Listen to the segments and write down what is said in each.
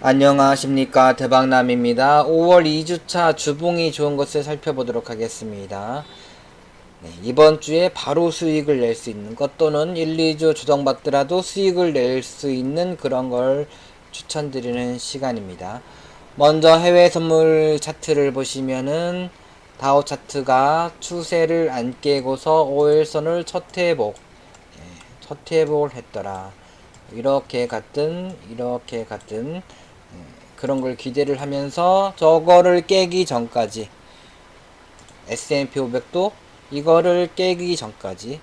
안녕하십니까, 대박남입니다. 5월 2주차 주봉이 좋은 것을 살펴보도록 하겠습니다. 네, 이번 주에 바로 수익을 낼 수 있는 것 또는 1, 2주 조정받더라도 수익을 낼 수 있는 그런 걸 추천드리는 시간입니다. 먼저 해외 선물 차트를 보시면은 다우 차트가 추세를 안 깨고서 5일선을 첫 회복을 했더라. 이렇게 갔든 그런 걸 기대를 하면서 저거를 깨기 전까지 S&P 500도 이거를 깨기 전까지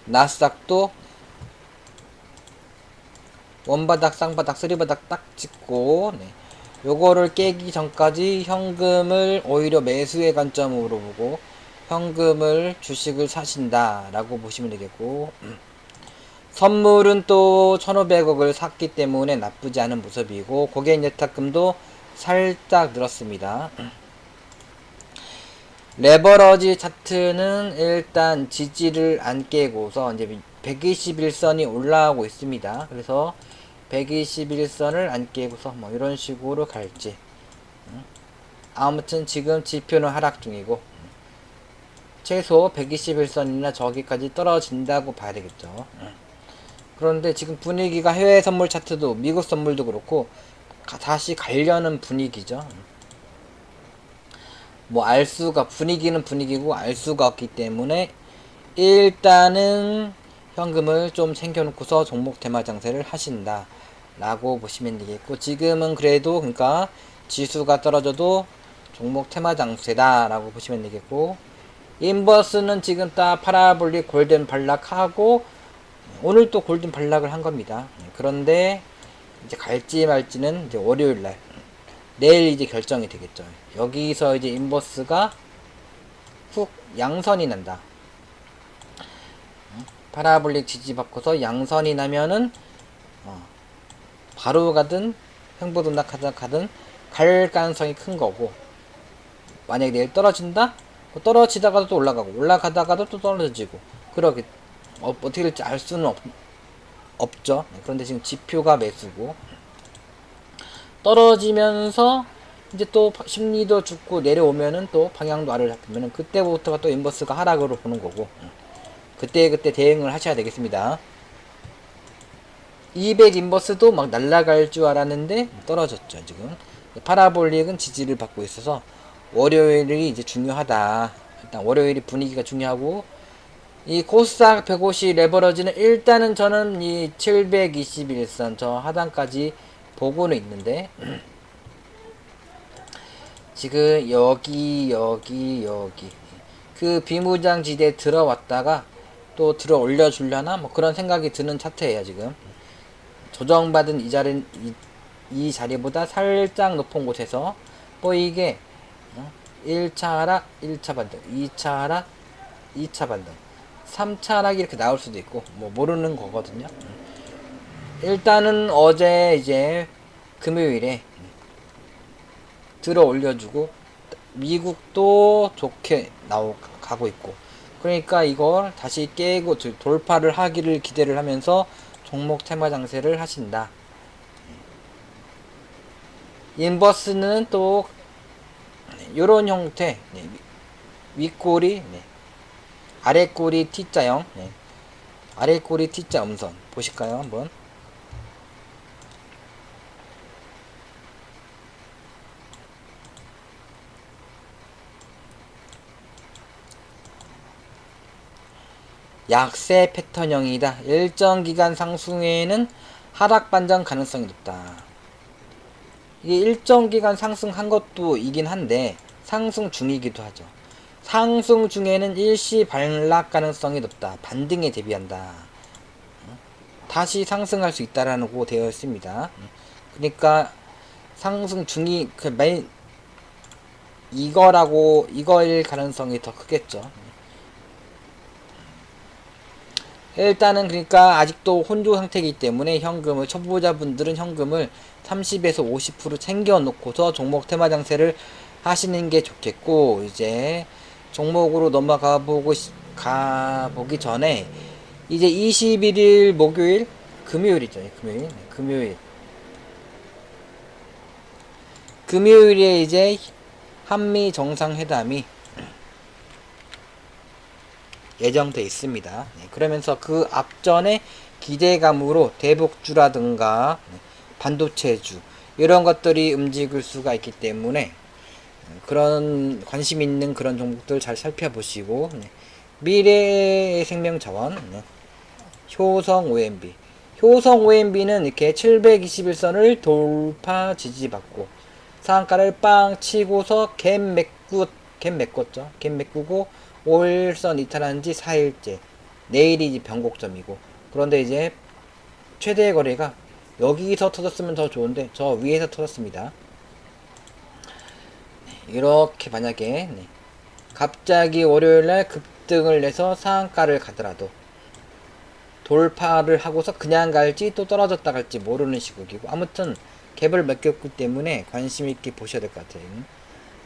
나스닥도 원바닥 쌍바닥 쓰리바닥 딱 찍고 요거를 깨기 전까지 현금을 오히려 매수의 관점으로 보고 현금을 주식을 사신다 라고 보시면 되겠고, 선물은 또 1,500억을 샀기 때문에 나쁘지 않은 모습이고, 고객예탁금도 살짝 늘었습니다. 레버러지 차트는 일단 지지를 안 깨고서 이제 121선이 올라오고 있습니다. 그래서 121선을 안 깨고서 뭐 이런 식으로 갈지. 아무튼 지금 지표는 하락 중이고 최소 121선이나 저기까지 떨어진다고 봐야 되겠죠. 그런데 지금 분위기가 해외 선물 차트도 미국 선물도 그렇고 다시 가려는 분위기죠. 뭐 알수가 분위기는 분위기고 알수가 없기 때문에 일단은 현금을 좀 챙겨놓고서 종목 대마 장세를 하신다 라고 보시면 되겠고, 지금은 그래도 그러니까 지수가 떨어져도 종목 테마 장세다 라고 보시면 되겠고, 인버스는 지금 딱 파라볼릭 골든 발락하고 오늘 또 골든 발락을 한 겁니다. 그런데 이제 갈지 말지는 이제 월요일날 내일 이제 결정이 되겠죠. 여기서 이제 인버스가 훅 양선이 난다. 파라볼릭 지지받고서 양선이 나면은 바로 가든 횡보등락하든 가든 갈 가능성이 큰 거고, 만약에 내일 떨어진다? 떨어지다가도 또 올라가고 올라가다가도 또 떨어지고 그러게 어떻게 될지 알 수는 없죠. 그런데 지금 지표가 매수고 떨어지면서 이제 또 심리도 죽고 내려오면은 또 방향도 아래를 잡히면은 그때부터가 또 인버스가 하락으로 보는 거고, 그때 대응을 하셔야 되겠습니다. 200 인버스도 막 날아갈 줄 알았는데 떨어졌죠. 지금 파라볼릭은 지지를 받고 있어서 월요일이 이제 중요하다. 일단 월요일이 분위기가 중요하고, 이 코스닥 150 레버러지는 일단은 저는 이 721선 저 하단까지 보고는 있는데 지금 여기 그 비무장지대 들어왔다가 또 들어 올려주려나 뭐 그런 생각이 드는 차트예요. 지금 조정받은 이 자리보다 살짝 높은 곳에서 뭐 이게 1차 하락 1차 반등, 2차 하락 2차 반등, 3차 하락이 이렇게 나올 수도 있고 뭐 모르는 거거든요. 일단은 어제 이제 금요일에 들어 올려주고 미국도 좋게 가고 있고, 그러니까 이걸 다시 깨고 돌파를 하기를 기대를 하면서 종목 테마 장세를 하신다. 인버스는 또 요런 형태, 윗꼬리, 아랫꼬리 T자형, 아랫꼬리 T자 음선 보실까요? 한번. 약세 패턴형이다. 일정 기간 상승에는 하락 반전 가능성이 높다. 이게 일정 기간 상승한 것도 이긴 한데 상승 중이기도 하죠. 상승 중에는 일시 반락 가능성이 높다. 반등에 대비한다. 다시 상승할 수 있다라고 되어 있습니다. 그러니까 상승 중이 이거일 가능성이 더 크겠죠. 일단은 그러니까 아직도 혼조 상태이기 때문에 현금을 초보자분들은 현금을 30에서 50% 챙겨 놓고서 종목 테마 장세를 하시는 게 좋겠고, 이제 종목으로 가보기 전에 이제 21일 목요일 금요일이죠. 금요일 금요일에 이제 한미 정상회담이 예정돼 있습니다. 네, 그러면서 그 앞전에 기대감으로 대북주라든가 반도체주 이런 것들이 움직일 수가 있기 때문에 그런 관심 있는 그런 종목들 잘 살펴보시고 미래의 생명자원 효성 OMB 효성 OMB는 이렇게 721선을 돌파 지지받고 상한가를 빵 치고서 갭 메꿨죠. 갭 메꾸고 5일선 이탈한 지 4일째. 내일이 이제 변곡점이고. 그런데 이제 최대 거래가 여기서 터졌으면 더 좋은데 저 위에서 터졌습니다. 이렇게 만약에 갑자기 월요일날 급등을 내서 상한가를 가더라도 돌파를 하고서 그냥 갈지 또 떨어졌다 갈지 모르는 시국이고 아무튼 갭을 맡겼기 때문에 관심 있게 보셔야 될 것 같아요.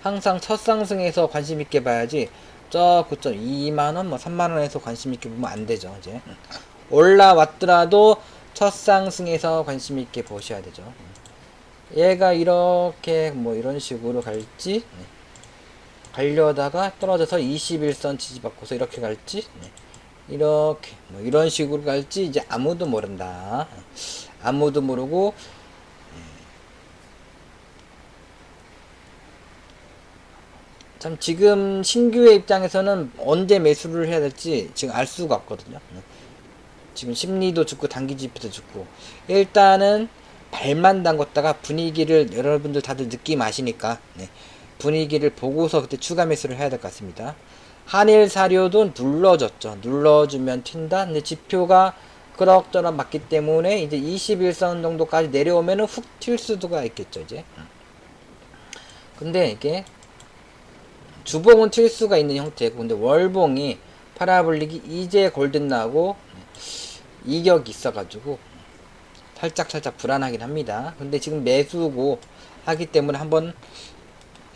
항상 첫 상승에서 관심 있게 봐야지 저 9.2만원 뭐 3만원에서 관심 있게 보면 안 되죠. 이제 올라왔더라도 첫 상승에서 관심 있게 보셔야 되죠. 얘가 이렇게 뭐 이런 식으로 갈지 가려다가 떨어져서 21선 지지받고서 이렇게 갈지 이렇게 뭐 이런 식으로 갈지 이제 아무도 모른다. 아무도 모르고 참 지금 신규의 입장에서는 언제 매수를 해야 될지 지금 알 수가 없거든요. 지금 심리도 죽고 단기 지표도 죽고 일단은 발만 담궜다가 분위기를 여러분들 다들 느낌 아시니까 분위기를 보고서 그때 추가 매수를 해야 될 것 같습니다. 한일 사료도 눌러줬죠. 눌러주면 튄다. 근데 지표가 그럭저럭 맞기 때문에 이제 21선 정도까지 내려오면은 훅 튈 수도가 있겠죠, 이제. 근데 이게 주봉은 튈 수가 있는 형태고, 근데 월봉이 파라블릭이 이제 골든 나고 이격이 있어가지고 살짝 불안하긴 합니다. 근데 지금 매수고 하기 때문에 한번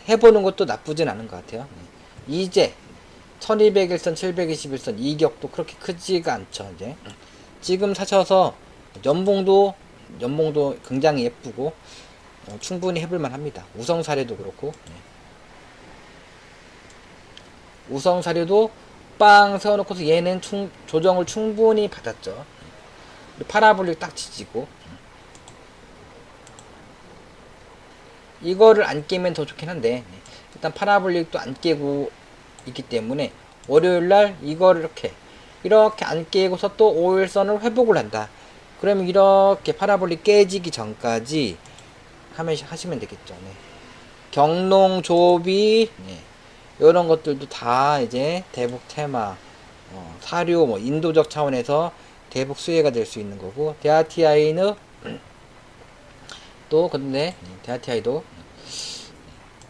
해보는 것도 나쁘진 않은 것 같아요. 이제 1201선 721선 이격도 그렇게 크지가 않죠. 이제 지금 사셔서 연봉도 굉장히 예쁘고 충분히 해볼만 합니다. 우성사례도 그렇고 우성사례도 빵 세워놓고서 얘는 조정을 충분히 받았죠. 파라볼릭 딱 지지고 이거를 안 깨면 더 좋긴 한데 일단 파라볼릭도 안 깨고 있기 때문에 월요일날 이거를 이렇게 안 깨고서 또 5일선을 회복을 한다. 그러면 이렇게 파라볼릭 깨지기 전까지 하시면 되겠죠. 경농 조비 이런 것들도 다 이제 대북 테마 사료 뭐 인도적 차원에서 대북 수혜가 될 수 있는 거고 대아티아이는 또 근데 대아티아이도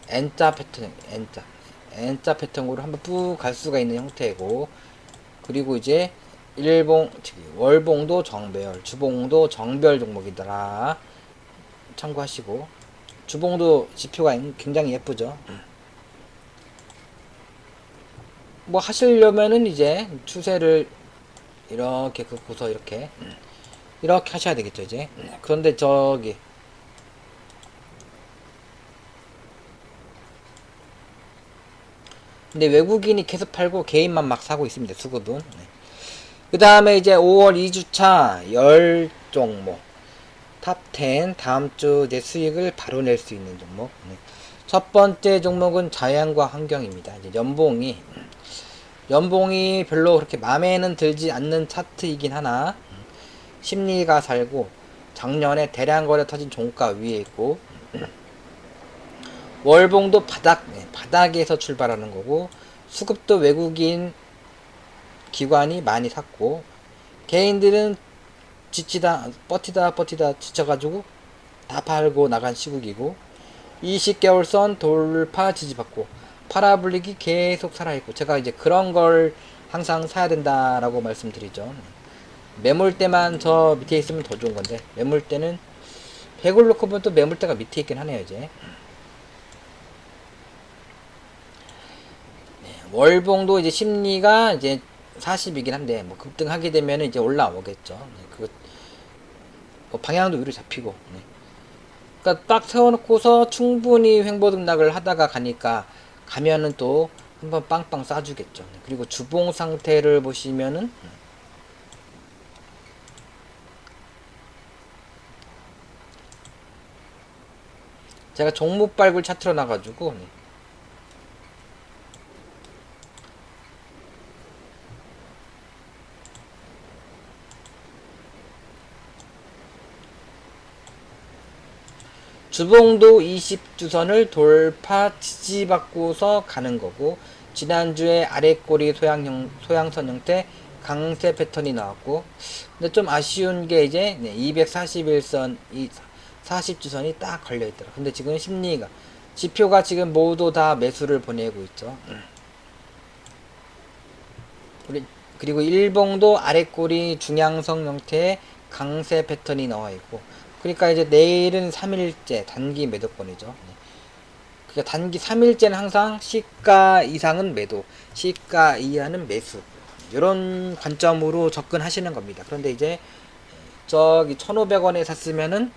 N자 N자 패턴으로 한번 쭉 갈 수가 있는 형태고 그리고 이제 월봉도 정배열 주봉도 정별 종목이더라 참고하시고 주봉도 지표가 굉장히 예쁘죠. 뭐 하시려면은 이제 추세를 이렇게 긋고서 이렇게 하셔야 되겠죠 이제. 그런데 저기 근데 외국인이 계속 팔고 개인만 막 사고 있습니다. 수급은. 그 다음에 이제 5월 2주차 10종목 탑10 다음주 내 수익을 바로 낼 수 있는 종목. 첫 번째 종목은 자연과 환경입니다. 이제 연봉이 별로 그렇게 마음에는 들지 않는 차트이긴 하나 심리가 살고 작년에 대량 거래 터진 종가 위에 있고 월봉도 바닥에서 출발하는 거고 수급도 외국인 기관이 많이 샀고 개인들은 버티다 지쳐가지고 다 팔고 나간 시국이고 20개월선 돌파 지지받고 파라블릭이 계속 살아있고 제가 이제 그런 걸 항상 사야 된다라고 말씀드리죠. 매물대만 저 밑에 있으면 더 좋은 건데 매물대는 100을 놓고 보면 또 매물대가 밑에 있긴 하네요 이제. 월봉도 이제 심리가 이제 40이긴 한데 뭐 급등하게 되면 이제 올라오겠죠. 뭐 방향도 위로 잡히고 그러니까 딱 세워놓고서 충분히 횡보 등락을 하다가 가면은 또 한번 빵빵 쏴주겠죠. 그리고 주봉 상태를 보시면은 제가 종목 발굴 차트로 나가지고 주봉도 20주선을 돌파 지지받고서 가는 거고, 지난주에 아래꼬리 소양선 형태 강세 패턴이 나왔고, 근데 좀 아쉬운 게 이제 241선, 40주선이 딱 걸려있더라. 근데 지금 심리가, 지표가 지금 모두 다 매수를 보내고 있죠. 그리고 일봉도 아래꼬리 중양성 형태의 강세 패턴이 나와 있고, 그러니까 이제 내일은 3일째 단기 매도권이죠. 그러니까 단기 3일째는 항상 시가 이상은 매도, 시가 이하는 매수, 이런 관점으로 접근하시는 겁니다. 그런데 이제 저기 1,500원에 샀으면은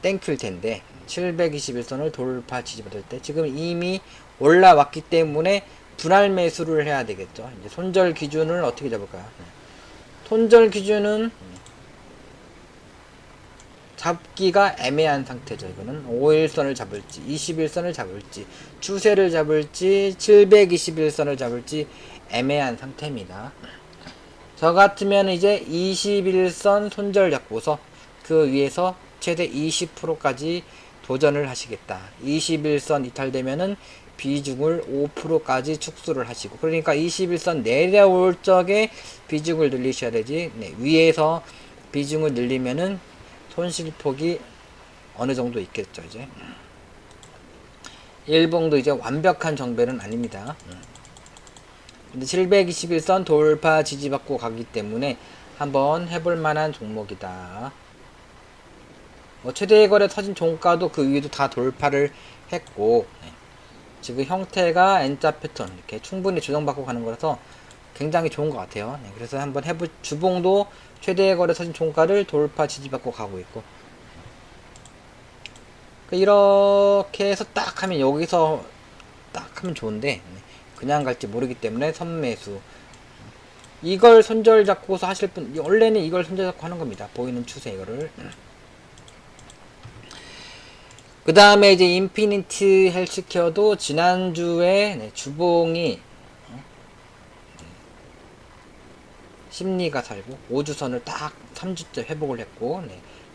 땡큐일 텐데 721선을 돌파 지지받을 때 지금 이미 올라왔기 때문에 분할 매수를 해야 되겠죠. 이제 손절 기준을 어떻게 잡을까요? 손절 기준은 잡기가 애매한 상태죠. 이거는 5일선을 잡을지 21선을 잡을지 추세를 잡을지 721선을 잡을지 애매한 상태입니다. 저 같으면 이제 21선 손절 잡고서 그 위에서 최대 20%까지 도전을 하시겠다. 21선 이탈되면은 비중을 5%까지 축소를 하시고, 그러니까 21선 내려올 적에 비중을 늘리셔야 되지, 위에서 비중을 늘리면은 손실폭이 어느 정도 있겠죠. 이제 일봉도 이제 완벽한 정배는 아닙니다. 근데 721선 돌파 지지받고 가기 때문에 한번 해볼 만한 종목이다. 최대 거래 터진 종가도 그 위에도 다 돌파를 했고, 지금 형태가 N자 패턴 이렇게 충분히 조정받고 가는 거라서 굉장히 좋은 것 같아요. 그래서 한번 주봉도 최대 거래 터진 종가를 돌파 지지받고 가고 있고, 이렇게 해서 딱 하면 여기서 딱 하면 좋은데 그냥 갈지 모르기 때문에 선매수, 이걸 손절 잡고서 하실 분, 원래는 이걸 손절 잡고 하는 겁니다. 보이는 추세 이거를. 그 다음에 이제 인피니트 헬스케어도 지난주에 주봉이 심리가 살고 5주선을 딱 3주째 회복을 했고,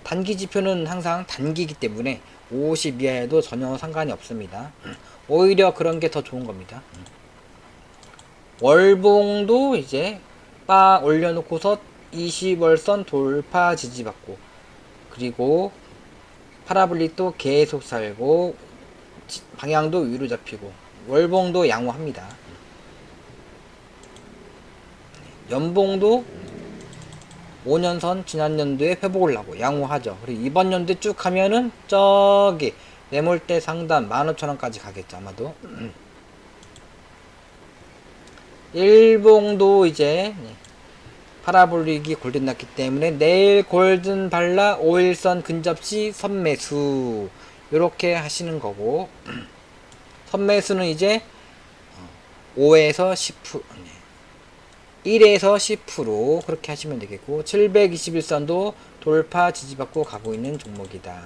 단기 지표는 항상 단기이기 때문에 50 이하에도 전혀 상관이 없습니다. 오히려 그런 게 더 좋은 겁니다. 월봉도 이제 빠 올려놓고서 20월선 돌파 지지받고, 그리고 파라블릭도 계속 살고 방향도 위로 잡히고 월봉도 양호합니다. 연봉도 5년선 지난 연도에 회복을 하고 양호하죠. 그리고 이번 연도에 쭉 가면은 저기 매물대 상단 15,000원까지 가겠죠 아마도. 일봉도 이제 파라볼릭이 골든 났기 때문에 내일 골든 발라 5일선 근접시 선매수 요렇게 하시는 거고, 선매수는 이제 5에서 10%, 1에서 10% 그렇게 하시면 되겠고, 721선도 돌파 지지받고 가고 있는 종목이다.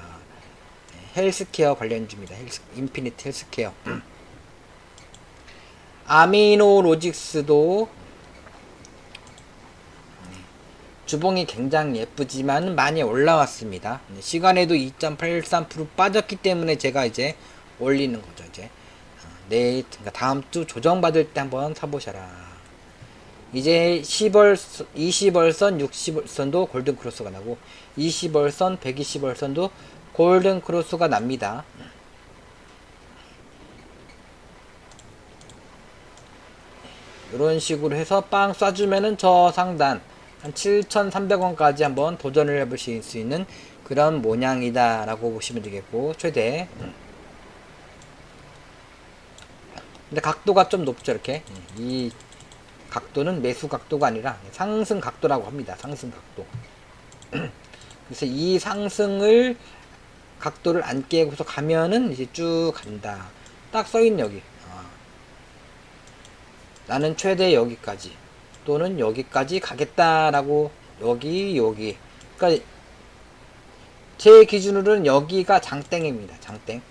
헬스케어 관련주입니다. 인피니트 헬스케어. 아미노로직스도 주봉이 굉장히 예쁘지만 많이 올라왔습니다. 시간에도 2.83% 빠졌기 때문에 제가 이제 올리는 거죠. 이제 내일, 그러니까 다음 주 조정받을 때 한번 사보셔라. 이제 20월선, 60월선도 골든 크로스가 나고 20월선, 120월선도 골든 크로스가 납니다. 이런 식으로 해서 빵 쏴주면은 저 상단 한 7,300원까지 한번 도전을 해보실 수 있는 그런 모양이다 라고 보시면 되겠고, 최대. 근데 각도가 좀 높죠. 이렇게 이 각도는 매수 각도가 아니라 상승 각도라고 합니다. 상승 각도. 그래서 이 상승을 각도를 안 깨고서 가면은 이제 쭉 간다. 딱 써있네 여기. 나는 최대 여기까지 또는 여기까지 가겠다라고. 여기 그러니까 제 기준으로는 여기가 장땡입니다. 장땡.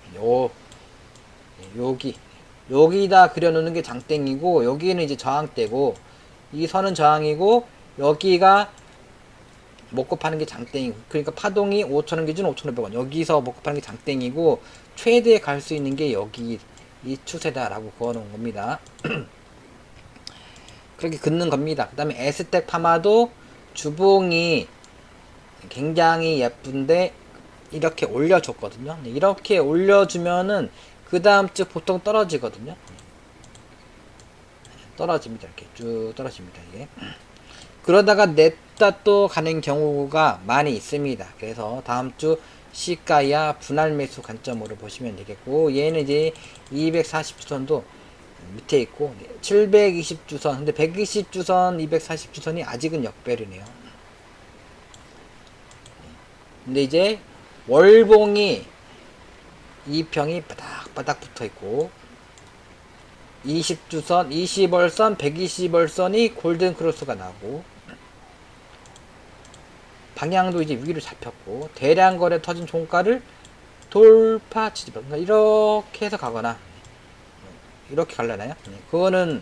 여기다 그려놓는 게 장땡이고, 여기는 이제 저항대고, 이 선은 저항이고, 여기가 먹고 파는 게 장땡이고, 그러니까 파동이 5,000원 기준 5,500원, 여기서 먹고 파는 게 장땡이고, 최대 갈 수 있는 게 여기 이 추세다라고 그어놓은 겁니다. 그렇게 긋는 겁니다. 그 다음에 S택 파마도 주봉이 굉장히 예쁜데 이렇게 올려줬거든요. 이렇게 올려주면은 그 다음 주 보통 떨어지거든요. 떨어집니다. 이렇게 쭉 떨어집니다. 이게. 그러다가 냈다 또 가는 경우가 많이 있습니다. 그래서 다음 주 시가야 분할 매수 관점으로 보시면 되겠고, 얘는 이제 240주선도 밑에 있고 720주선, 근데 120주선 240주선이 아직은 역별이네요. 근데 이제 월봉이 2평이 바닥바닥 붙어 있고, 20주선, 20월선, 120월선이 골든 크로스가 나고, 방향도 이제 위로 잡혔고, 대량 거래 터진 종가를 돌파 지지박, 그러니까 이렇게 해서 가거나 이렇게 갈라나요? 그거는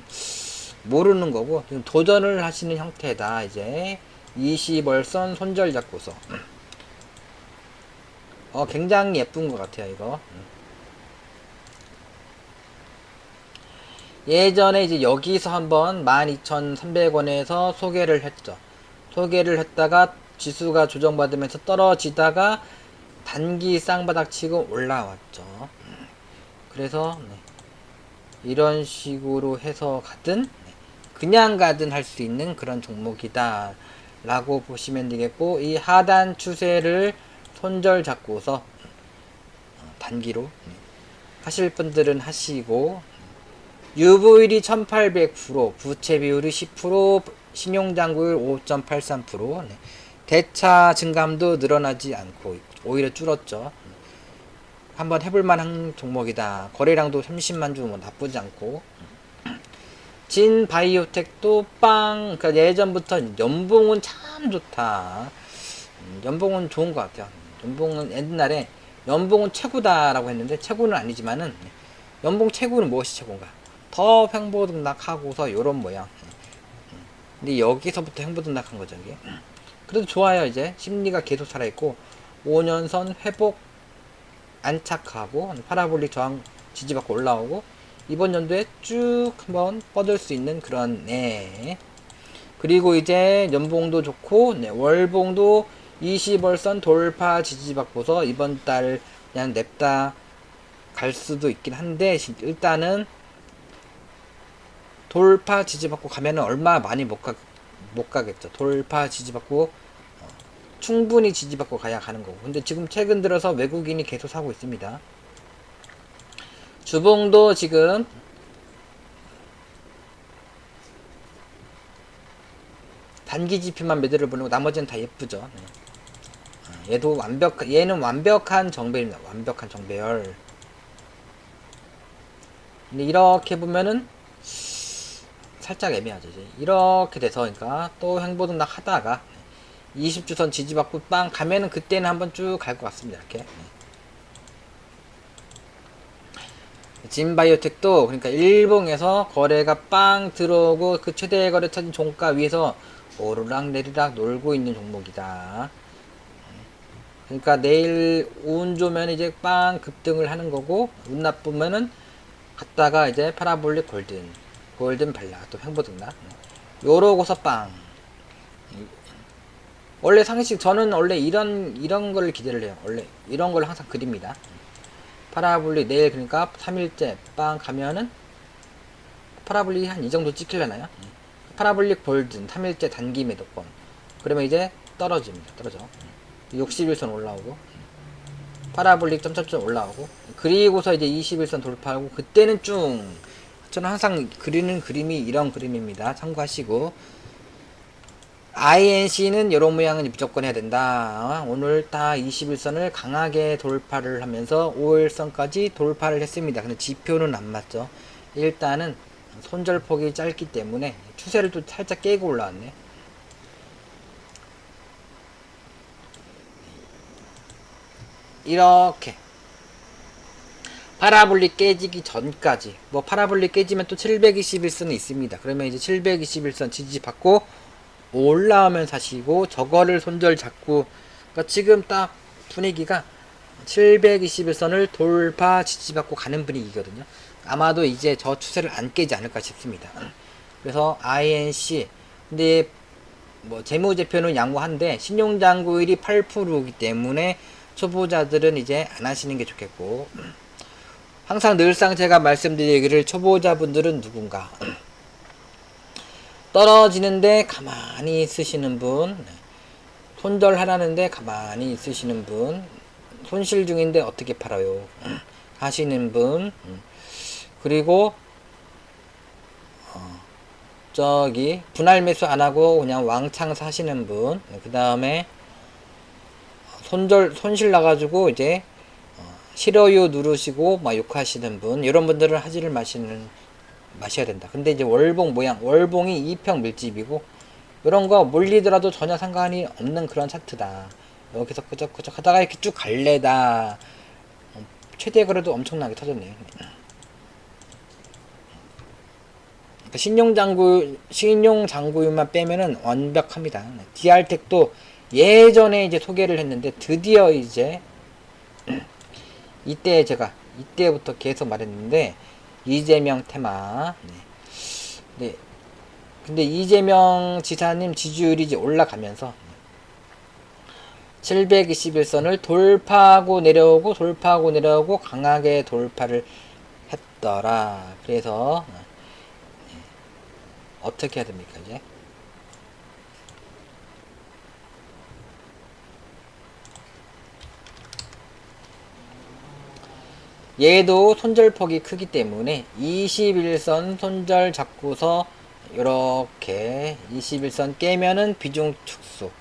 모르는 거고, 지금 도전을 하시는 형태다. 이제 20월선 손절 잡고서 굉장히 예쁜 것 같아요 이거. 예전에 이제 여기서 한번 12,300원에서 소개를 했죠. 소개를 했다가 지수가 조정받으면서 떨어지다가 단기 쌍바닥 치고 올라왔죠. 그래서 이런 식으로 해서 가든 그냥 가든 할 수 있는 그런 종목이다 라고 보시면 되겠고, 이 하단 추세를 손절 잡고서 단기로 하실 분들은 하시고, 유보율이 1800%, 부채 비율이 10%, 신용잔고율 5.83%, 대차 증감도 늘어나지 않고 오히려 줄었죠. 한번 해볼 만한 종목이다. 거래량도 30만 주 뭐 나쁘지 않고, 진바이오텍도 그러니까 예전부터 연봉은 참 좋다. 연봉은 좋은 것 같아요. 연봉은 옛날에 연봉은 최고다라고 했는데, 최고는 아니지만은 연봉 최고는 무엇이 최고인가? 더 횡보등락하고서 요런 모양. 근데 여기서부터 횡보등락한 거죠 이게. 그래도 좋아요. 이제 심리가 계속 살아있고, 5년선 회복 안착하고 파라볼릭 저항 지지받고 올라오고, 이번 연도에 쭉 한번 뻗을 수 있는 그런 그리고 이제 연봉도 좋고, 월봉도 20월선 돌파 지지받고서 이번 달 그냥 냅다 갈 수도 있긴 한데, 일단은 돌파 지지받고 가면은 얼마 많이 못 가겠죠. 돌파 지지받고 충분히 지지받고 가야 가는 거고. 근데 지금 최근 들어서 외국인이 계속 사고 있습니다. 주봉도 지금 단기 지표만 매도를 보내고 나머지는 다 예쁘죠. 얘도 얘는 완벽한 정배입니다. 완벽한 정배열. 근데 이렇게 보면은 살짝 애매하죠. 이제 이렇게 돼서, 그러니까 또 횡보등락 하다가 20주선 지지받고 빵 가면은 그때는 한번 쭉 갈 것 같습니다. 이렇게. 진바이오텍도 그러니까 일봉에서 거래가 빵 들어오고 그 최대 거래 터진 종가 위에서 오르락 내리락 놀고 있는 종목이다. 그러니까 내일 운 좋으면 이제 빵 급등을 하는 거고, 운 나쁘면은 갔다가 이제 파라볼릭 골든 발라 또 횡보등락 요러고서 빵. 원래 상식 저는 원래 이런 걸 기대를 해요. 원래 이런 걸 항상 그립니다. 파라볼릭 내일 그러니까 3일째 빵 가면은 파라볼릭 한 이 정도 찍히려나요? 파라볼릭 골든 3일째 단기 매도권, 그러면 이제 떨어집니다. 떨어져. 60일선 올라오고, 파라볼릭 점점점 올라오고, 그리고서 이제 21선 돌파하고, 그때는 쭉. 저는 항상 그리는 그림이 이런 그림입니다. 참고하시고, INC는 이런 모양은 무조건 해야 된다. 오늘 딱 21선을 강하게 돌파를 하면서 5일선까지 돌파를 했습니다. 근데 지표는 안 맞죠. 일단은 손절폭이 짧기 때문에 추세를 또 살짝 깨고 올라왔네. 이렇게 파라볼릭 깨지기 전까지, 뭐 파라볼릭 깨지면 또 721선이 있습니다. 그러면 이제 721선 지지받고 올라오면 사시고, 저거를 손절 잡고, 그러니까 지금 딱 분위기가 721선을 돌파 지지받고 가는 분위기거든요. 아마도 이제 저 추세를 안 깨지 않을까 싶습니다. 그래서 INC, 근데 뭐 재무제표는 양호한데 신용잔고율이 8%이기 때문에 초보자들은 이제 안 하시는 게 좋겠고, 항상 늘상 제가 말씀드리기를, 초보자분들은 누군가 떨어지는데 가만히 있으시는 분, 손절하라는데 가만히 있으시는 분, 손실 중인데 어떻게 팔아요 하시는 분, 그리고 저기 분할 매수 안 하고 그냥 왕창 사시는 분, 그 다음에 손실 나가지고 이제 싫어요 누르시고 막 욕하시는 분, 이런 분들은 하지를 마셔야 된다. 근데 이제 월봉 모양, 월봉이 2평 밀집이고 이런 거 몰리더라도 전혀 상관이 없는 그런 차트다. 여기서 끄적끄적 하다가 이렇게 쭉 갈래다. 최대 거래도 엄청나게 터졌네요. 그러니까 신용장구율만 빼면은 완벽합니다. DR텍도 예전에 이제 소개를 했는데 드디어 이제 이때부터 계속 말했는데, 이재명 테마. 네. 근데 이재명 지사님 지지율이 이제 올라가면서 721선을 돌파하고 내려오고 강하게 돌파를 했더라. 그래서 어떻게 해야 됩니까 이제? 얘도 손절폭이 크기 때문에 21선 손절 잡고서 이렇게 21선 깨면은 비중 축소,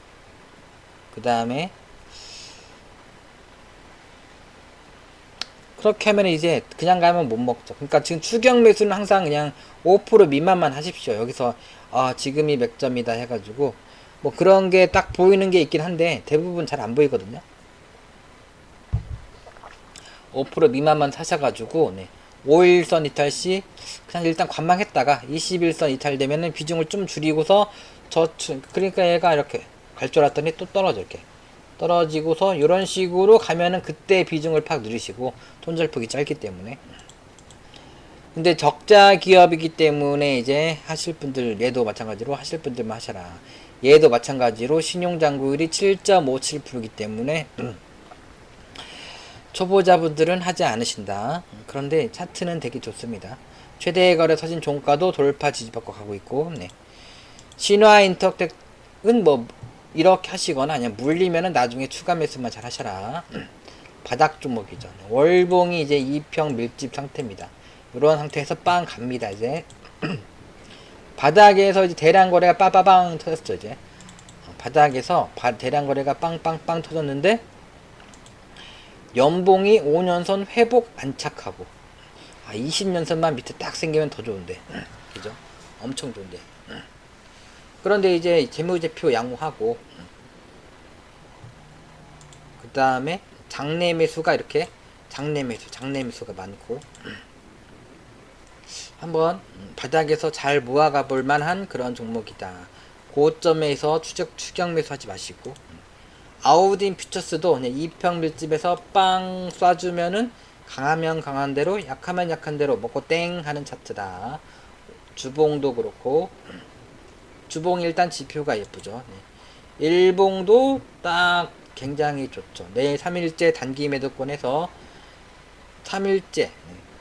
그 다음에 그렇게 하면 이제 그냥 가면 못 먹죠. 그러니까 지금 추격 매수는 항상 그냥 5% 미만만 하십시오. 여기서 지금이 맥점이다 해가지고 뭐 그런 게 딱 보이는 게 있긴 한데 대부분 잘 안 보이거든요. 5% 미만만 사셔가지고, 네. 5일선 이탈시 그냥 일단 관망했다가 21선 이탈되면은 비중을 좀 줄이고서 그러니까 얘가 이렇게 갈 줄 알았더니 또 떨어져. 이렇게 떨어지고서 이런 식으로 가면은 그때 비중을 팍 누리시고, 손절폭이 짧기 때문에. 근데 적자 기업이기 때문에 이제 하실 분들, 얘도 마찬가지로 하실 분들만 하셔라. 얘도 마찬가지로 신용잔고율이 7.57%이기 때문에 초보자분들은 하지 않으신다. 그런데 차트는 되게 좋습니다. 최대 거래 서진 종가도 돌파 지지받고 가고 있고, 네. 신화인터텍은 뭐 이렇게 하시거나 그냥 물리면은 나중에 추가 매수만 잘 하셔라. 바닥 종목이죠. 월봉이 이제 2평 밀집 상태입니다. 이런 상태에서 빵 갑니다. 이제 바닥에서 이제 대량 거래가 빠바방 터졌죠. 이제 바닥에서 대량 거래가 빵빵빵 터졌는데 연봉이 5년선 회복 안착하고, 20년선만 밑에 딱 생기면 더 좋은데, 그죠? 엄청 좋은데. 그런데 이제 재무제표 양호하고, 그 다음에 장내 매수가 이렇게 장내 매수가 많고, 한번 바닥에서 잘 모아가 볼 만한 그런 종목이다. 고점에서 추격 매수 하지 마시고, 아우딘 퓨처스도 2평 밀집에서 빵 쏴주면은 강하면 강한 대로, 약하면 약한 대로 먹고 땡 하는 차트다. 주봉도 그렇고, 주봉 일단 지표가 예쁘죠. 네. 일봉도 딱 굉장히 좋죠. 내일 3일째 단기 매도권에서 3일째. 네.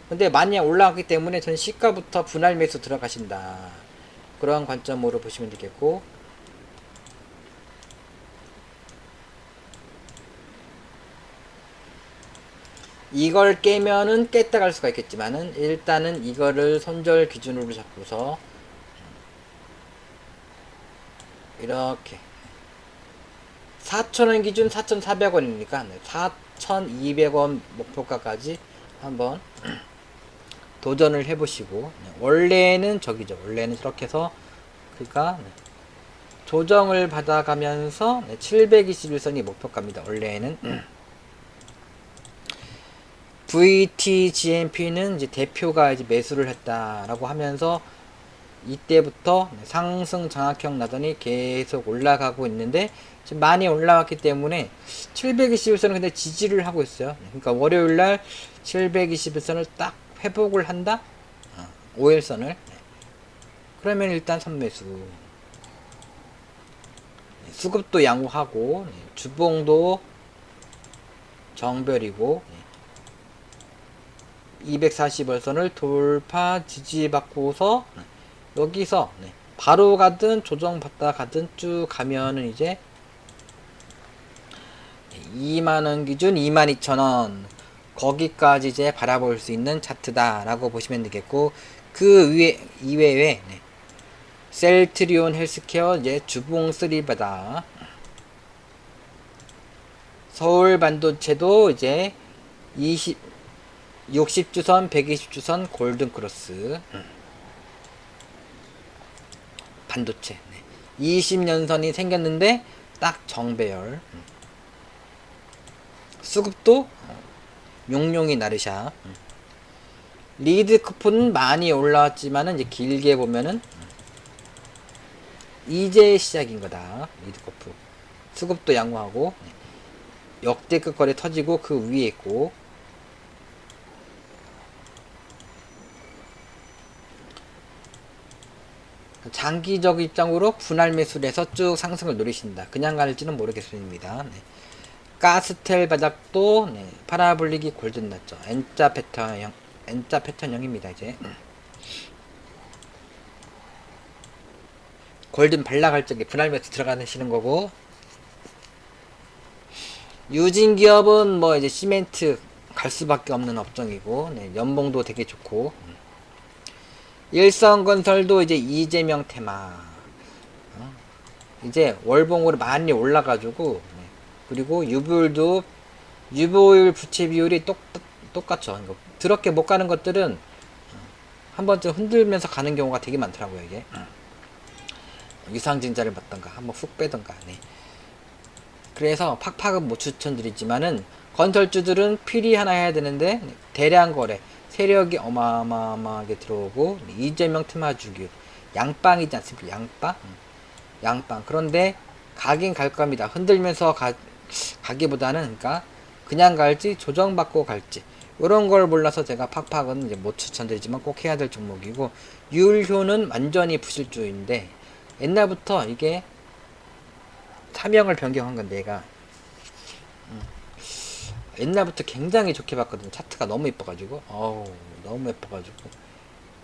근데 많이 올라왔기 때문에 전 시가부터 분할 매수 들어가신다. 그런 관점으로 보시면 되겠고, 이걸 깨면은 깼다 갈 수가 있겠지만은 일단은 이거를 손절 기준으로 잡고서 이렇게 4,000원 기준 4,400원이니까 4,200원 목표가까지 한번 도전을 해보시고, 원래는 저기죠. 원래는 저렇게 해서 그러니까 조정을 받아가면서 721선이 목표가입니다. 원래는 VTGMP는 이제 대표가 이제 매수를 했다라고 하면서 이때부터 상승 장악형 나더니 계속 올라가고 있는데 지금 많이 올라왔기 때문에 721선은 근데 지지를 하고 있어요. 그러니까 월요일날 721선을 딱 회복을 한다. 5일선을 그러면 일단 선매수, 수급도 양호하고 주봉도 정별이고 240월선을 돌파 지지받고서 여기서 바로 가든 조정받다 가든 쭉 가면은 이제 2만원 기준 22,000원 거기까지 이제 바라볼 수 있는 차트다 라고 보시면 되겠고, 그 이외에 셀트리온 헬스케어 이제 주봉 3바다, 서울 반도체도 이제 60주선 120주선 골든크로스 반도체 20년선이 생겼는데 딱 정배열, 수급도 용용이 나르샤, 리드 쿠폰은 많이 올라왔지만은 이제 길게 보면은 이제 시작인 거다. 리드 쿠폰 수급도 양호하고 역대급 거래 터지고 그 위에 있고, 장기적 입장으로 분할 매수를 해서 쭉 상승을 노리신다. 그냥 갈지는 모르겠습니다. 가스텔 바닥도 파라볼릭이 골든 났죠. N자 패턴형입니다. 이제 골든 발라갈 적에 분할 매수 들어가시는 거고, 유진 기업은 뭐 이제 시멘트 갈 수밖에 없는 업종이고, 연봉도 되게 좋고, 일성건설도 이제 이재명 테마, 이제 월봉으로 많이 올라가지고, 그리고 유보율 부채 비율이 똑같죠. 드럽게 못 가는 것들은 한 번쯤 흔들면서 가는 경우가 되게 많더라고요. 이게 유상증자를 받던가 한번 훅 빼던가. 그래서 팍팍은 못 추천드리지만은 건설주들은 필히 하나 해야 되는데 대량 거래 세력이 어마어마하게 들어오고, 이재명 테마주기 양빵이지 않습니까? 양빵. 그런데 가긴 갈 겁니다. 흔들면서 가기보다는 그러니까 그냥 갈지 조정받고 갈지 이런 걸 몰라서 제가 팍팍은 이제 못 추천드리지만 꼭 해야 될 종목이고, 율효는 완전히 부실주인데 옛날부터 이게 사명을 변경한 건데 얘가 옛날부터 굉장히 좋게 봤거든요. 차트가 너무 예뻐가지고 너무 예뻐가지고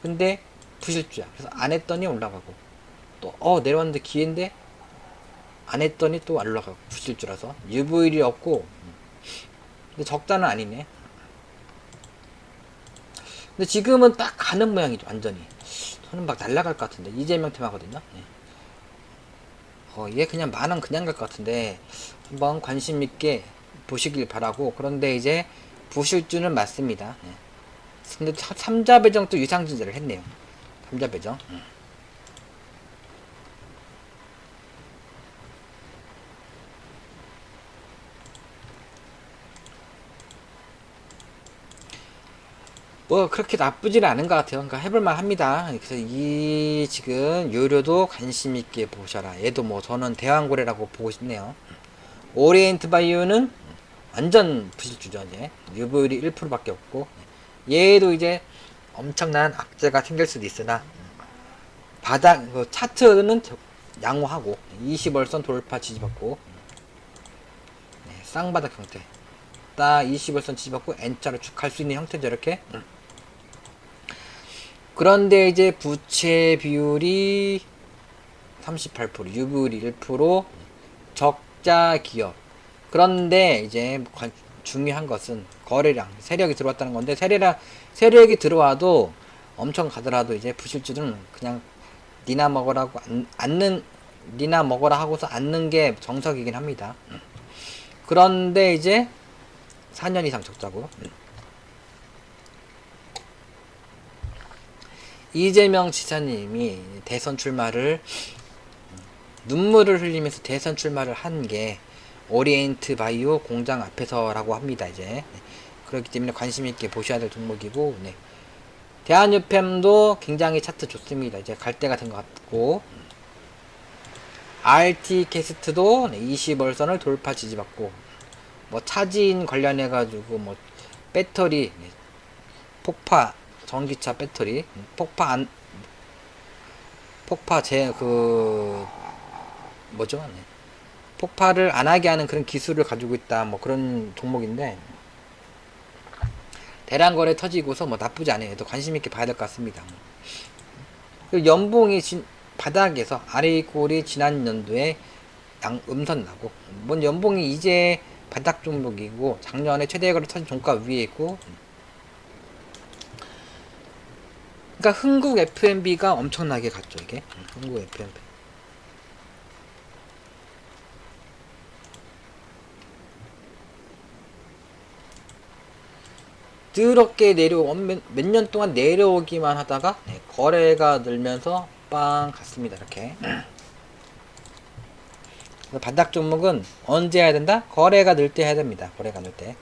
근데 부실주야. 그래서 안 했더니 올라가고 또 내려왔는데 기회인데 안 했더니 또 올라가고 부실주라서 UV일이 없고, 근데 적자는 아니네. 근데 지금은 딱 가는 모양이죠. 완전히 저는 막 날라갈 것 같은데 이재명 테마거든요. 얘 그냥 만원 그냥 갈 것 같은데 한번 관심 있게 보시길 바라고. 그런데 이제 부실주는 맞습니다. 근데 3자 배정도 유상증자를 했네요. 3자 배정. 뭐 그렇게 나쁘지는 않은 것 같아요. 그러니까 해볼만 합니다. 그래서 이 지금 요료도 관심 있게 보셔라. 얘도 뭐 저는 대왕고래라고 보고 싶네요. 오리엔트 바이오는 완전 부실주죠. 이제 유보율이 1%밖에 없고, 얘도 이제 엄청난 악재가 생길 수도 있으나 바닥 차트는 양호하고 20월선 돌파 지지받고 쌍바닥 형태 딱 20월선 지지받고 N자로 쭉 갈 수 있는 형태죠. 이렇게. 그런데 이제 부채 비율이 38%, 유보율이 1%, 적자 기업. 그런데 이제 중요한 것은 거래량, 세력이 들어왔다는 건데, 세력이 들어와도 엄청 가더라도 이제 부실주는 그냥 니나 먹으라고 앉는 니나 먹어라 하고서 앉는 게 정석이긴 합니다. 그런데 이제 4년 이상 적자고. 이재명 지사님이 대선 출마를 눈물을 흘리면서 대선 출마를 한 게 오리엔트 바이오 공장 앞에서라고 합니다. 이제 그렇기 때문에 관심 있게 보셔야 될 종목이고, 네. 대한유팸도 굉장히 차트 좋습니다. 이제 갈 때가 된 것 같고, RT 캐스트도 20월선을 돌파 지지받고, 뭐 차지인 관련해 가지고 뭐 배터리, 폭파 전기차 배터리, 폭파 제 뭐죠? 네. 폭파를 안 하게 하는 그런 기술을 가지고 있다. 뭐 그런 종목인데, 대량 거래 터지고서 뭐 나쁘지 않아요. 또 관심 있게 봐야 될 것 같습니다. 연봉이 바닥에서 아래 꼴이 지난 연도에 음선 나고, 뭔 연봉이 이제 바닥 종목이고 작년에 최대 거래 터진 종가 위에 있고, 그러니까 흥국 F&B가 엄청나게 갔죠. 이게 흥국 F&B. 드럽게 몇 년 동안 내려오기만 하다가, 네, 거래가 늘면서 빵 갔습니다. 이렇게. 바닥 종목은 언제 해야 된다? 거래가 늘 때 해야 됩니다. 거래가 늘 때.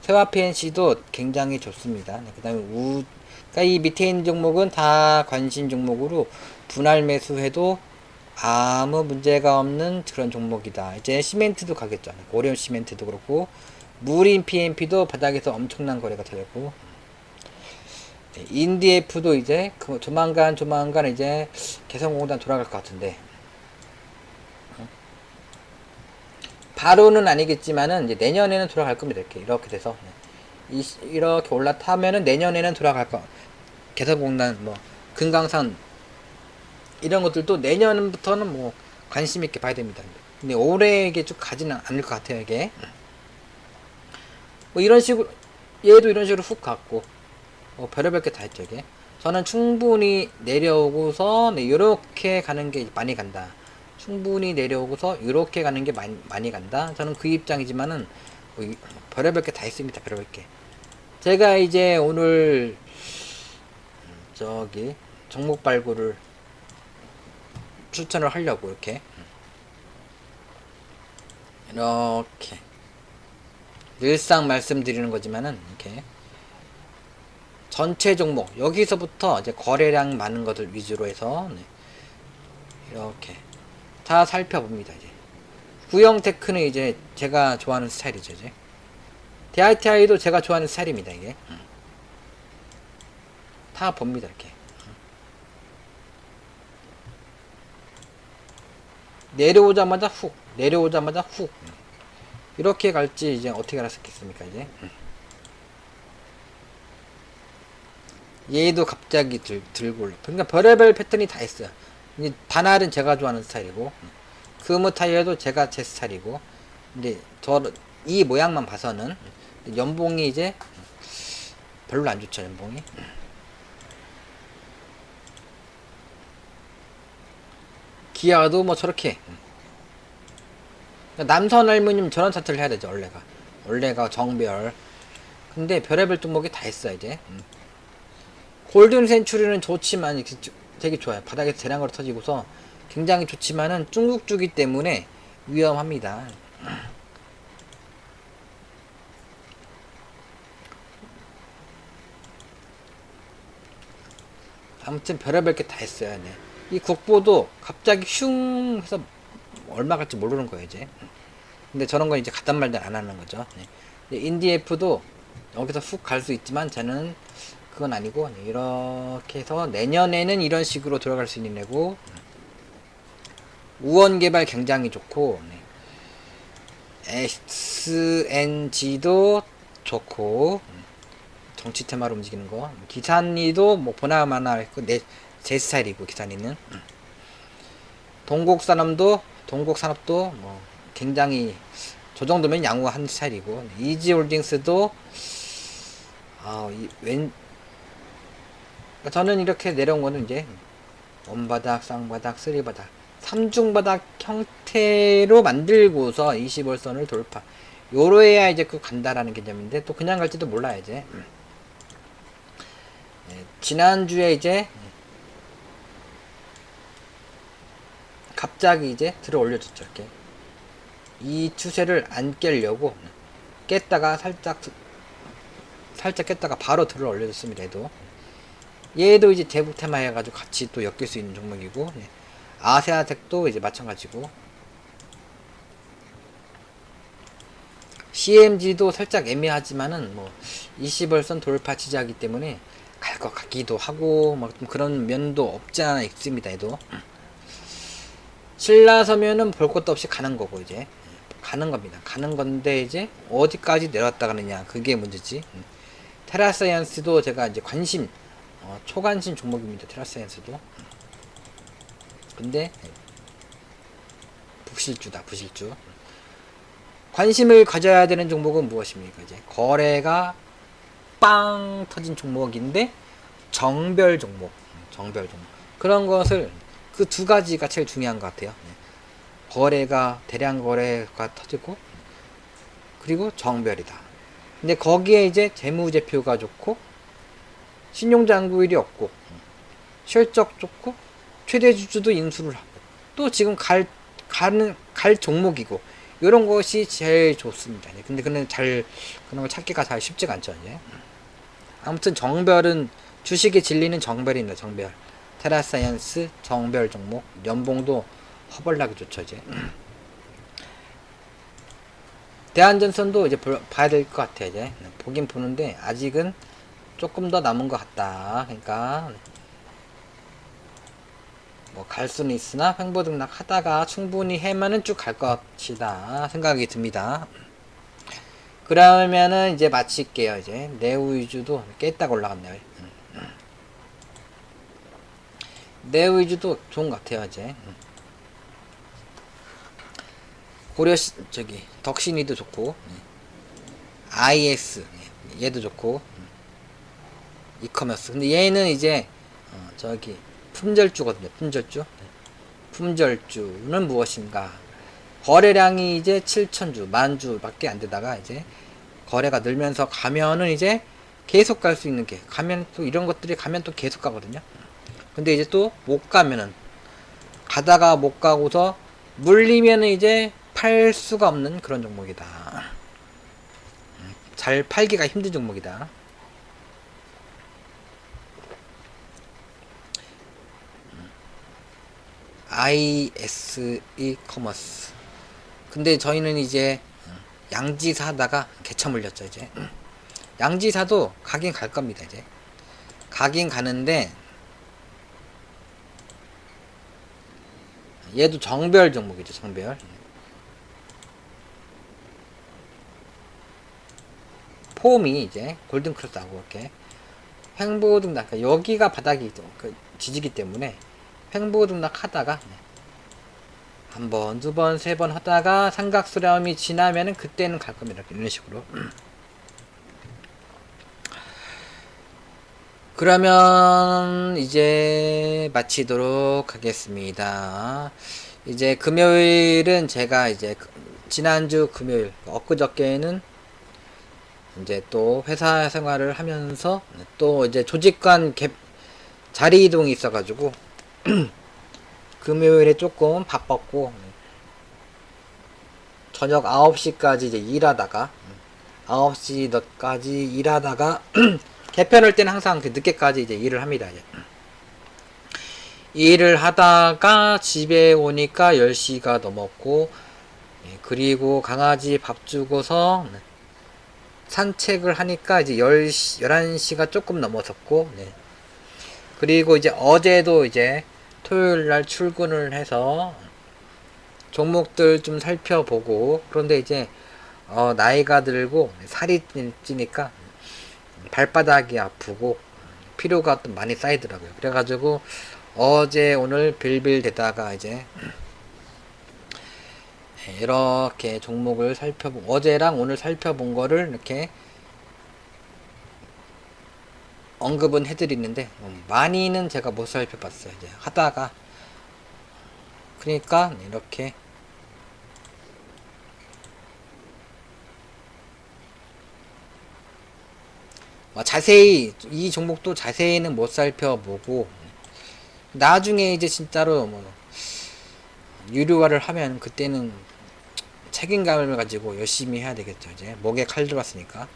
세화 PNC도 굉장히 좋습니다. 그 다음에 그러니까 이 밑에 있는 종목은 다 관심 종목으로 분할 매수해도 아무 문제가 없는 그런 종목이다. 이제 시멘트도 가겠죠. 오리온 시멘트도 그렇고, 무린 PMP도 바닥에서 엄청난 거래가 되고, 인디에프도 이제 조만간 이제 개성공단 돌아갈 것 같은데, 바로는 아니겠지만은 이제 내년에는 돌아갈 겁니다. 이렇게 돼서 이렇게 올라타면은 내년에는 돌아갈 거. 개성공단 뭐 금강산 이런 것들도 내년부터는 뭐 관심 있게 봐야 됩니다. 근데 올해 이게 쭉 가지는 않을 것 같아요. 이게 뭐 이런 식으로, 얘도 이런 식으로 훅 갔고, 별의별 게 다 했죠. 이게 저는 충분히 내려오고서 이렇게 가는 게 많이 간다. 충분히 내려오고서 이렇게 가는 게 많이 간다. 저는 그 입장이지만은 별의별 게 다 있습니다. 별의별 게. 제가 이제 오늘 종목 발굴을 추천을 하려고 이렇게 늘상 말씀드리는 거지만은 이렇게 전체 종목 여기서부터 이제 거래량 많은 것들 위주로 해서 이렇게 다 살펴봅니다. 이제 구형테크는 이제 제가 좋아하는 스타일이죠. 이제 DITI도 제가 좋아하는 스타일입니다. 이게 다 봅니다. 이렇게 내려오자마자 훅 이렇게 갈지 이제 어떻게 알았겠습니까? 이제 얘도 갑자기 들고 올라. 그러니까 별의별 패턴이 다 있어요. 반알은 제가 좋아하는 스타일이고, 금호 타이어도 제가 제 스타일이고, 근데 이 모양만 봐서는 연봉이 이제 별로 안 좋죠. 연봉이. 기아도 뭐 저렇게. 남선 알무늄 저런 차트를 해야 되죠. 원래가 정별. 근데 별의별 종목이 다 있어 이제. 골든 센츄리는 좋지만 되게 좋아요. 바닥에서 대량으로 터지고서 굉장히 좋지만은 중국주기 때문에 위험합니다. 아무튼 별의별 게 다 했어요. 네. 이 국보도 갑자기 슝 해서 얼마 갈지 모르는 거예요 이제. 근데 저런 건 이제 갖단 말단 안 하는 거죠. 네. 인디에프도 여기서 훅 갈 수 있지만 저는 그건 아니고, 이렇게 해서 내년에는 이런 식으로 들어갈 수 있는 애고, 우원개발 굉장히 좋고, SNG도 좋고, 정치 테마로 움직이는 거, 기산이도 뭐 보나마나 했고, 제 스타일이고 기산이는. 동국산업도 뭐 굉장히 저 정도면 양호한 스타일이고, 이지홀딩스도 저는 이렇게 내려온 거는 이제 원바닥, 쌍바닥, 쓰리바닥 삼중바닥 형태로 만들고서 20월선을 돌파. 요로해야 이제 그 간다라는 개념인데 또 그냥 갈지도 몰라요 이제. 지난주에 이제 갑자기 이제 들어 올려줬죠. 이렇게 이 추세를 안 깨려고 깼다가 살짝 깼다가 바로 들어 올려줬습니다. 얘도 이제 대북 테마 해가지고 같이 또 엮일 수 있는 종목이고, 아세아텍도 이제 마찬가지고, CMG도 살짝 애매하지만은 뭐 20월선 돌파 지지하기 때문에 갈 것 같기도 하고 막 좀 그런 면도 없지 않아 있습니다. 얘도 신라서면은 볼 것도 없이 가는 거고 이제 가는 겁니다. 가는 건데 이제 어디까지 내려왔다 가느냐 그게 문제지. 테라사이언스도 제가 이제 관심 초관심 종목입니다. 테라사이언스도. 근데 부실주다 부실주. 관심을 가져야 되는 종목은 무엇입니까? 이제 거래가 빵 터진 종목인데 정별 종목 그런 것을 그 두 가지가 제일 중요한 것 같아요. 거래가 대량 거래가 터지고 그리고 정별이다. 근데 거기에 이제 재무제표가 좋고 신용장구일이 없고 실적 좋고 최대 주주도 인수를 하고 또 지금 갈 종목이고 이런 것이 제일 좋습니다. 근데 그런 걸 찾기가 잘 쉽지가 않죠. 이제. 아무튼 정별은 주식의 진리는 정별입니다. 정별. 테라사이언스 정별 종목 연봉도 허벌나게 좋죠. 이제. 대한전선도 이제 봐야 될 것 같아. 이제 보긴 보는데 아직은 조금 더 남은 것 같다. 그러니까 뭐 갈 수는 있으나 횡보등락 하다가 충분히 해면은 쭉 갈 것이다 생각이 듭니다. 그러면은 이제 마칠게요. 이제 네오 위주도 깼다가 올라갔네요. 네오 위주도 좋은 것 같아요. 이제 고려 덕신이도 좋고 IS 얘도 좋고 이커머스. 근데 얘는 이제 품절주거든요. 품절주는 무엇인가? 거래량이 이제 7,000주, 10,000주 밖에 안 되다가 이제 거래가 늘면서 가면은 이제 계속 갈 수 있는 게 가면 또 이런 것들이 가면 또 계속 가거든요. 근데 이제 또 못 가면은 가다가 못 가고서 물리면은 이제 팔 수가 없는 그런 종목이다. 잘 팔기가 힘든 종목이다. IS 이커머스. 근데 저희는 이제 양지사 하다가 개쳐 물렸죠. 이제 양지사도 가긴 갈 겁니다. 이제 가긴 가는데 얘도 정별 종목이죠. 정별. 폼이 이제 골든크로스하고 이렇게 횡보등락, 그러니까 여기가 바닥이 지지기 때문에 횡보등락 하다가 한 번, 두 번, 세 번 하다가 삼각수렴이 지나면은 그때는 갈 겁니다. 이런 식으로. 그러면 이제 마치도록 하겠습니다. 이제 금요일은 제가 이제 지난주 금요일, 엊그저께는 이제 또 회사 생활을 하면서 또 이제 조직 간 자리 이동이 있어가지고 금요일에 조금 바빴고 저녁 9시까지 이제 일하다가 9시까지 일하다가 개편할 때는 항상 늦게까지 이제 일을 합니다. 이제. 일을 하다가 집에 오니까 10시가 넘었고 그리고 강아지 밥 주고서 산책을 하니까 이제 11시가 조금 넘었었고 그리고 이제 어제도 이제 토요일날 출근을 해서 종목들 좀 살펴보고 그런데 이제 나이가 들고 살이 찌니까 발바닥이 아프고 피로가 좀 많이 쌓이더라고요. 그래가지고 어제 오늘 빌빌 대다가 이제 이렇게 종목을 어제랑 오늘 살펴본 거를 이렇게 언급은 해드리는데 많이는 제가 못 살펴봤어요. 이제 하다가 그러니까 이렇게 자세히 이 종목도 자세히는 못 살펴보고 나중에 이제 진짜로 뭐 유료화를 하면 그때는 책임감을 가지고 열심히 해야 되겠죠. 이제 목에 칼 들어왔으니까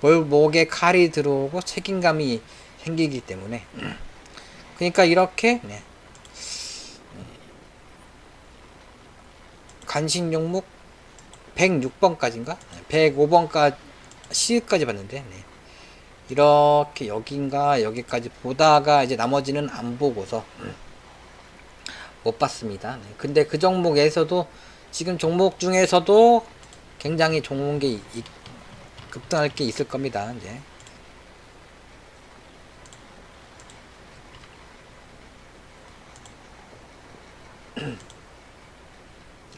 목에 칼이 들어오고 책임감이 생기기 때문에 그러니까 이렇게 간식 종목 106번까지인가 105번까지 C까지 봤는데 이렇게 여긴가 여기까지 보다가 이제 나머지는 안 보고서 못 봤습니다. 근데 그 종목에서도 지금 종목 중에서도 굉장히 좋은 게 급등할 게 있을 겁니다. 이제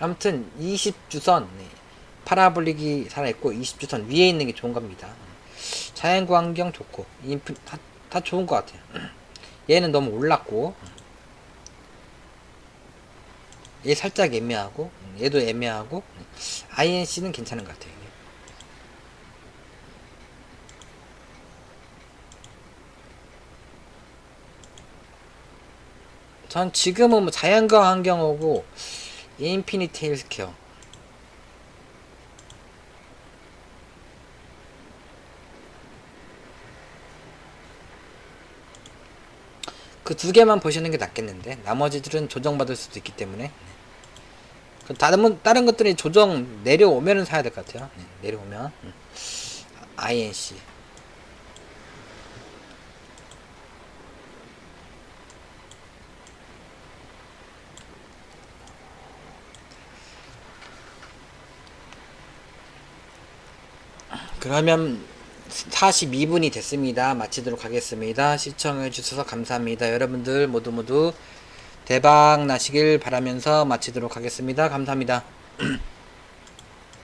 아무튼 20주선 파라볼릭이 살아있고 20주선 위에 있는 게 좋은 겁니다. 자연구 환경 좋고 인프 다 좋은 것 같아요. 얘는 너무 올랐고 얘 살짝 애매하고 얘도 애매하고 INC는 괜찮은 것 같아요. 전 지금은 뭐 자연과 환경하고 인피니티 헬스케어 그 두 개만 보시는 게 낫겠는데 나머지들은 조정받을 수도 있기 때문에 다른 것들이 조정 내려오면은 사야 될 것 같아요. 내려오면 INC 그러면 42분이 됐습니다. 마치도록 하겠습니다. 시청해 주셔서 감사합니다. 여러분들 모두 대박 나시길 바라면서 마치도록 하겠습니다. 감사합니다.